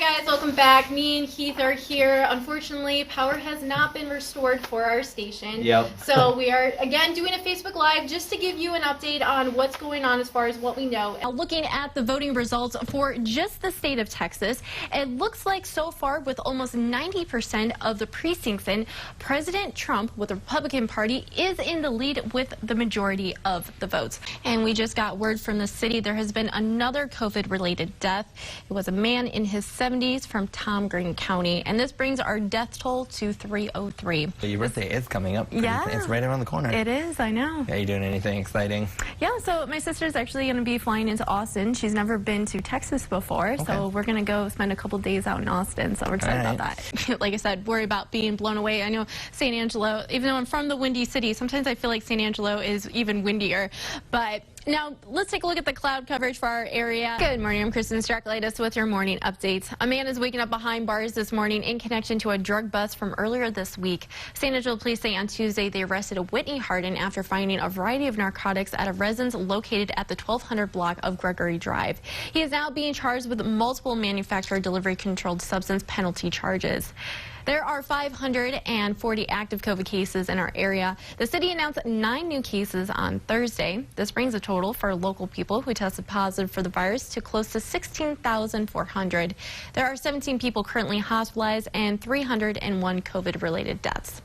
guys, welcome back. Me and Heath are here. Unfortunately, power has not been restored for our station. Yep. So we are again doing a Facebook Live just to give you an update on what's going on as far as what we know. Now, looking at the voting results for just the state of Texas, it looks like so far with almost 90% of the precincts in, President Trump with the Republican Party is in the lead with the majority of the votes. And we just got word from the city there has been another COVID-related death. It was a man in his 70s from Tom Green County, and this brings our death toll to 303. Your birthday is coming up. Yeah. It's right around the corner. It is, I know. Are you doing anything exciting? Yeah, so my sister's actually going to be flying into Austin. She's never been to Texas before, so we're going to go spend a couple days out in Austin, so we're excited about that. Like I said, worry about being blown away. I know San Angelo, even though I'm from the Windy City, sometimes I feel like San Angelo is even windier, but now, let's take a look at the cloud coverage for our area. Good morning, I'm Kristen Strakalaitis with your morning updates. A man is waking up behind bars this morning in connection to a drug bust from earlier this week. San Angelo police say on Tuesday they arrested a Whitney Harden after finding a variety of narcotics at a residence located at the 1200 block of Gregory Drive. He is now being charged with multiple manufacturer delivery controlled substance penalty charges. There are 540 active COVID cases in our area. The city announced 9 new cases on Thursday. This brings the total for local people who tested positive for the virus to close to 16,400. There are 17 people currently hospitalized and 301 COVID-related deaths.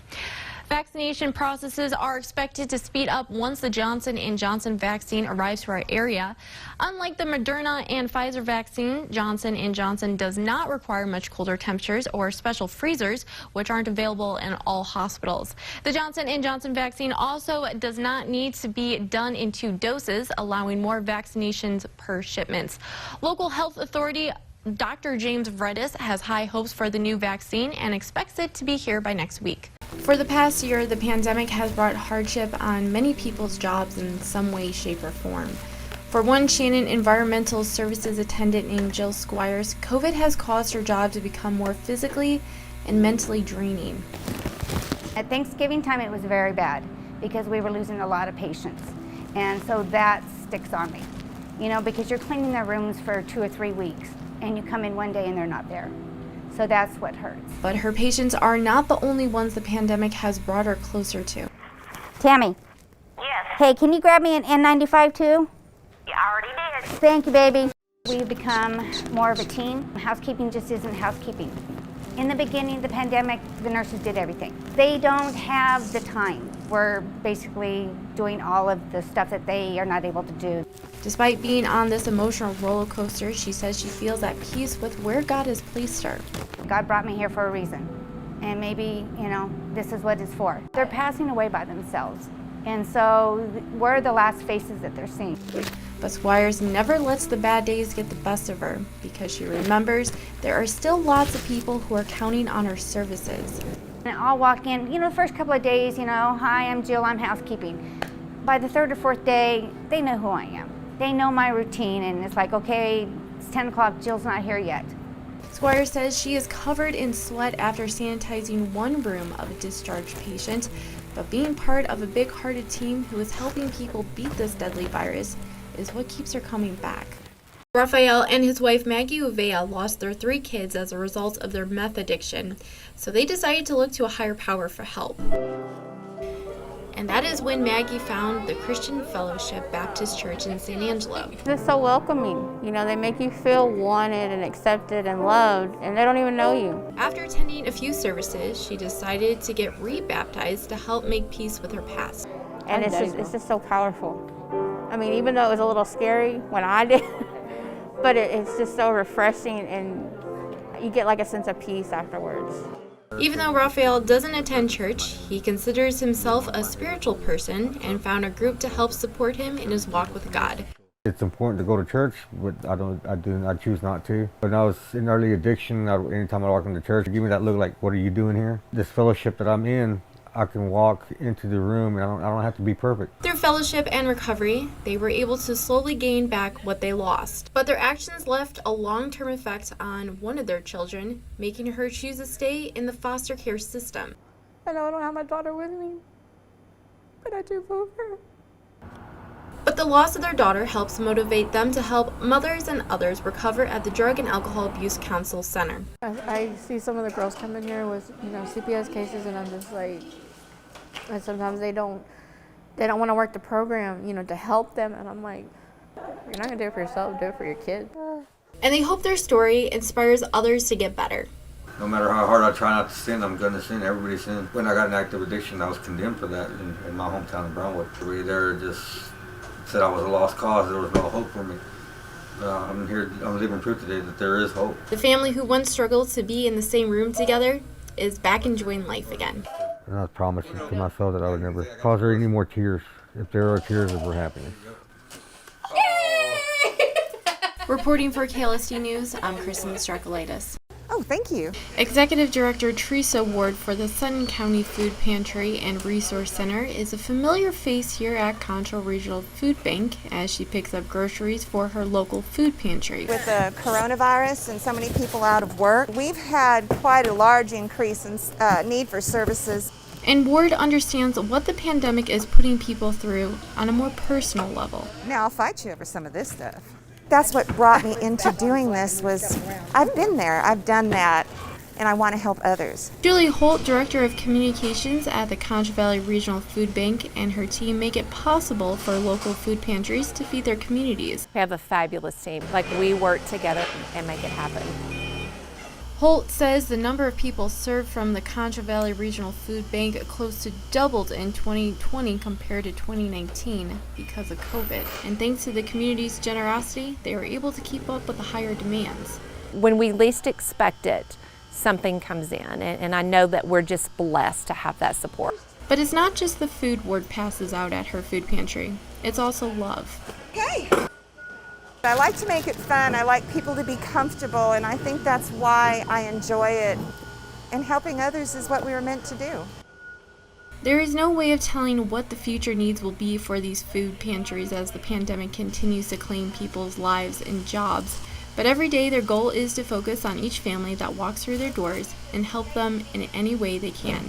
Vaccination processes are expected to speed up once the Johnson & Johnson vaccine arrives to our area. Unlike the Moderna and Pfizer vaccine, Johnson & Johnson does not require much colder temperatures or special freezers, which aren't available in all hospitals. The Johnson & Johnson vaccine also does not need to be done in 2 doses, allowing more vaccinations per shipment. Local health authority Dr. James Redis has high hopes for the new vaccine and expects it to be here by next week. For the past year, the pandemic has brought hardship on many people's jobs in some way, shape, or form. For one Shannon Environmental Services attendant named Jill Squires, COVID has caused her job to become more physically and mentally draining. At Thanksgiving time, it was very bad because we were losing a lot of patients. And so that sticks on me, you know, because you're cleaning their rooms for 2 or 3 weeks and you come in one day and they're not there. So that's what hurts. But her patients are not the only ones the pandemic has brought her closer to. Tammy. Yes. Hey, can you grab me an N95 too? You already did. Thank you, baby. We've become more of a team. Housekeeping just isn't housekeeping. In the beginning of the pandemic, the nurses did everything. They don't have the time. We're basically doing all of the stuff that they are not able to do. Despite being on this emotional roller coaster, she says she feels at peace with where God has placed her. God brought me here for a reason. And maybe, you know, this is what it's for. They're passing away by themselves. And so we're the last faces that they're seeing. But Squires never lets the bad days get the best of her because she remembers there are still lots of people who are counting on her services. And I'll walk in, you know, the first couple of days, you know, hi, I'm Jill, I'm housekeeping. By the 3rd or 4th day, they know who I am. They know my routine, and it's like, okay, it's 10 o'clock, Jill's not here yet. Squires says she is covered in sweat after sanitizing one room of a discharged patient, but being part of a big-hearted team who is helping people beat this deadly virus is what keeps her coming back. Raphael and his wife Maggie Uvea lost their 3 kids as a result of their meth addiction, so they decided to look to a higher power for help. And that is when Maggie found the Christian Fellowship Baptist Church in San Angelo. They're so welcoming. You know, they make you feel wanted and accepted and loved, and they don't even know you. After attending a few services, she decided to get rebaptized to help make peace with her past. And it's just so powerful. I mean, even though it was a little scary when I did, but it's just so refreshing, and you get like a sense of peace afterwards. Even though Raphael doesn't attend church, he considers himself a spiritual person and found a group to help support him in his walk with God. It's important to go to church, but I choose not to. When I was in early addiction, anytime I walk into church, give me that look like, what are you doing here? This fellowship that I'm in, I can walk into the room and I don't have to be perfect. Through fellowship and recovery, they were able to slowly gain back what they lost. But their actions left a long-term effect on one of their children, making her choose to stay in the foster care system. I know I don't have my daughter with me, but I do love her. But the loss of their daughter helps motivate them to help mothers and others recover at the Drug and Alcohol Abuse Council Center. I see some of the girls come in here with, CPS cases, and I'm just like, and sometimes they don't want to work the program, to help them, and I'm like, you're not gonna do it for yourself, do it for your kids. And they hope their story inspires others to get better. No matter how hard I try not to sin, I'm gonna sin. Everybody sins. When I got an active addiction, I was condemned for that in my hometown in Brownwood. We there just said I was a lost cause. There was no hope for me. I'm here. I'm living proof today that there is hope. The family who once struggled to be in the same room together is back enjoying life again. And I was promising to myself that I would never cause her any more tears. If there are tears, it were happiness. Reporting for KLSD News, I'm Kristen Strakalaitis. Oh, thank you. Executive Director Teresa Ward for the Sutton County Food Pantry and Resource Center is a familiar face here at Concho Regional Food Bank as she picks up groceries for her local food pantry. With the coronavirus and so many people out of work, we've had quite a large increase in need for services. And Ward understands what the pandemic is putting people through on a more personal level. Now I'll fight you over some of this stuff. That's what brought me into doing this was I've been there, I've done that, and I want to help others. Julie Holt, Director of Communications at the Concho Valley Regional Food Bank, and her team make it possible for local food pantries to feed their communities. We have a fabulous team. We work together and make it happen. Holt says the number of people served from the Concho Valley Regional Food Bank close to doubled in 2020 compared to 2019 because of COVID. And thanks to the community's generosity, they were able to keep up with the higher demands. When we least expect it, something comes in, and I know that we're just blessed to have that support. But it's not just the food Ward passes out at her food pantry. It's also love. Okay. I like to make it fun. I like people to be comfortable, and I think that's why I enjoy it. And helping others is what we were meant to do. There is no way of telling what the future needs will be for these food pantries as the pandemic continues to claim people's lives and jobs. But every day their goal is to focus on each family that walks through their doors and help them in any way they can.